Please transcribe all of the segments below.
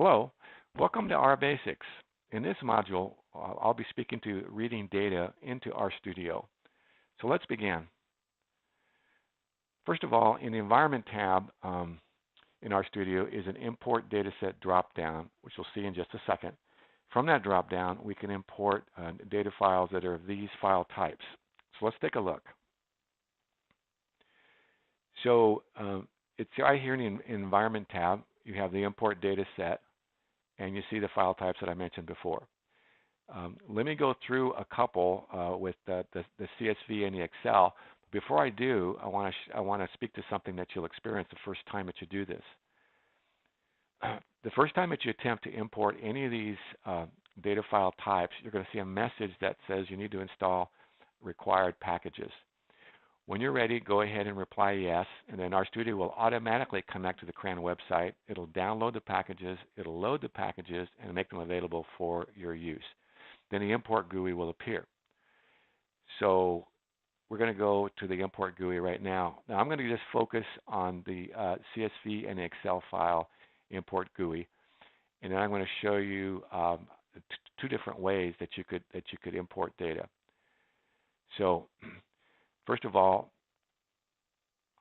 Hello, welcome to R Basics. In this module, I'll be speaking to reading data into RStudio. So let's begin. First of all, in the Environment tab in RStudio is an Import Dataset dropdown, which we'll see in just a second. From that dropdown, we can import data files that are of these file types. So let's take a look. So it's right here in the Environment tab. You have the Import Dataset, and you see the file types that I mentioned before. Let me go through a couple with the CSV and the Excel. Before I do, I want to speak to something that you'll experience the first time that you do this. The first time that you attempt to import any of these data file types, you're going to see a message that says you need to install required packages. When you're ready, go ahead and reply yes, and then RStudio will automatically connect to the CRAN website. It'll download the packages, it'll load the packages, and make them available for your use. Then the import GUI will appear. So we're going to go to the import GUI right now. Now I'm going to just focus on the CSV and the Excel file import GUI, and then I'm going to show you two different ways that you could import data. So first of all,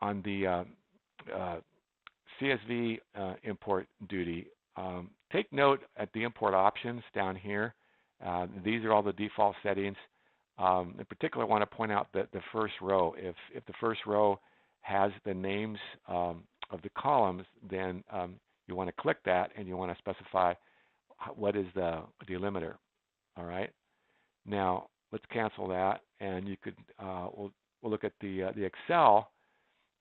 on the CSV import duty, take note at the import options down here. These are all the default settings. In particular, I want to point out that the first row, if the first row has the names of the columns, then you want to click that and you want to specify what is the delimiter. All right. Now let's cancel that, and you could we'll look at the Excel.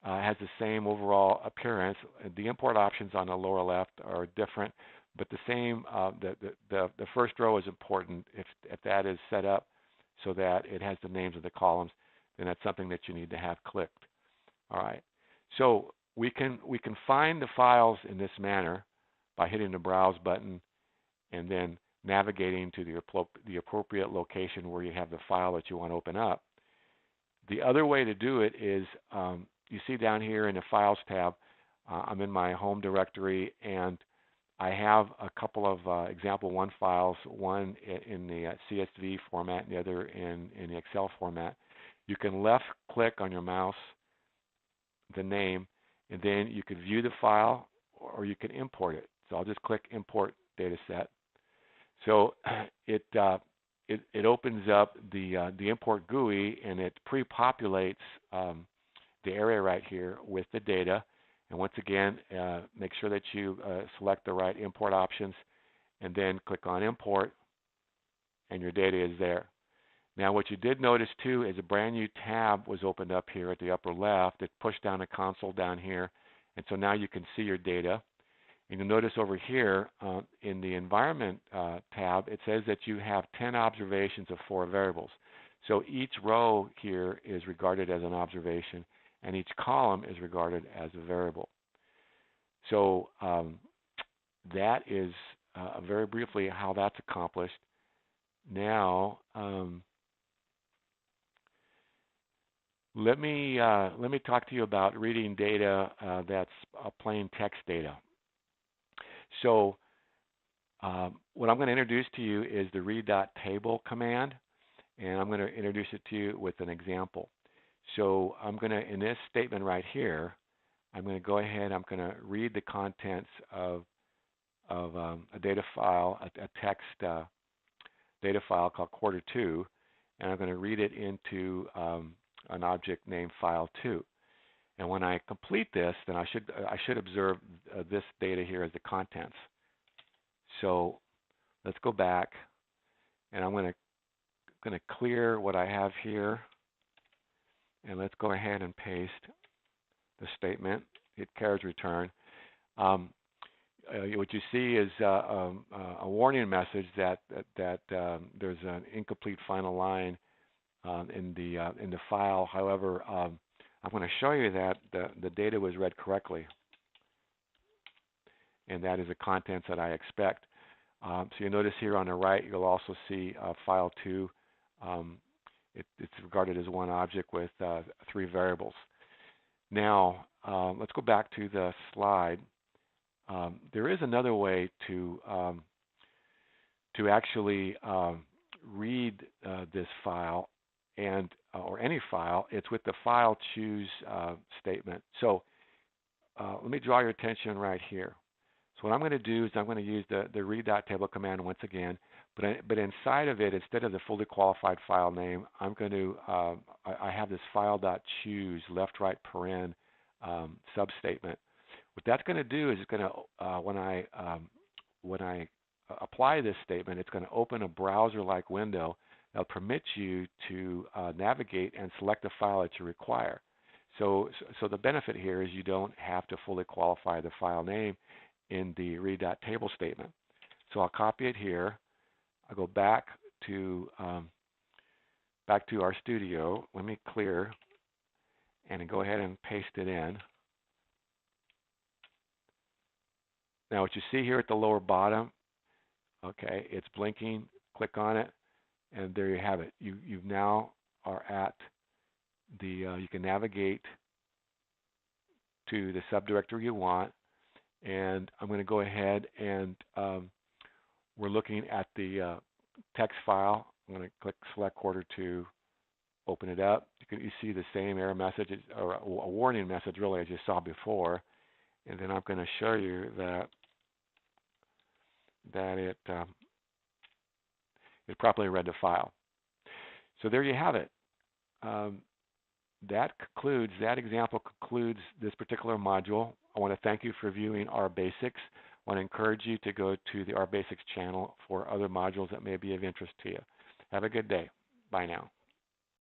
Has the same overall appearance. The import options on the lower left are different, but the same. The first row is important. If that is set up so that it has the names of the columns, then that's something that you need to have clicked. All right. So we can find the files in this manner by hitting the Browse button and then navigating to the appropriate location where you have the file that you want to open up. The other way to do it is you see down here in the Files tab, I'm in my home directory, and I have a couple of example one files, one in the CSV format and the other in the Excel format. You can left click on your mouse the name, and then you can view the file or you can import it. So I'll just click Import Dataset. So it opens up the import GUI, and it pre-populates the area right here with the data. And once again, make sure that you select the right import options, and then click on Import, and your data is there. Now, what you did notice too is a brand new tab was opened up here at the upper left. It pushed down a console down here, and so now you can see your data. And you'll notice over here in the Environment tab, it says that you have 10 observations of 4 variables. So each row here is regarded as an observation, and each column is regarded as a variable. So that is very briefly how that's accomplished. Now, let me talk to you about reading data that's plain text data. So what I'm going to introduce to you is the read.table command, and I'm going to introduce it to you with an example. So I'm going to, in this statement right here, I'm going to go ahead, I'm going to read the contents of a data file, a text data file called Q2, and I'm going to read it into an object named File2. And when I complete this, then I should observe this data here as the contents. So let's go back, and I'm going to clear what I have here, and let's go ahead and paste the statement. Hit carriage return. What you see is a warning message that there's an incomplete final line in the file. However, I'm going to show you that the data was read correctly, and that is the contents that I expect. So you notice here on the right, you'll also see file 2. It's regarded as one object with 3 variables. Now, let's go back to the slide. There is another way to actually read this file and or any file. It's with the file choose statement. So let me draw your attention right here. So what I'm going to do is I'm going to use the read.table command once again, but inside of it, instead of the fully qualified file name, I'm going to I have this file.choose left right paren substatement. What that's going to do is it's going to when I apply this statement, it's going to open a browser-like window that'll permit you to navigate and select the file that you require. So the benefit here is you don't have to fully qualify the file name in the read.table statement. So I'll copy it here. I'll go back to RStudio. Let me clear and go ahead and paste it in. Now what you see here at the lower bottom, okay, it's blinking. Click on it, and there you have it. You now are at the you can navigate to the subdirectory you want, and I'm going to go ahead and we're looking at the text file. I'm going to click select quarter to open it up. You see the same error message, or a warning message really, as you saw before, and then I'm going to show you that it properly read the file. So there you have it. That example concludes this particular module. I want to thank you for viewing RBasics. I want to encourage you to go to the RBasics channel for other modules that may be of interest to you. Have a good day. Bye now.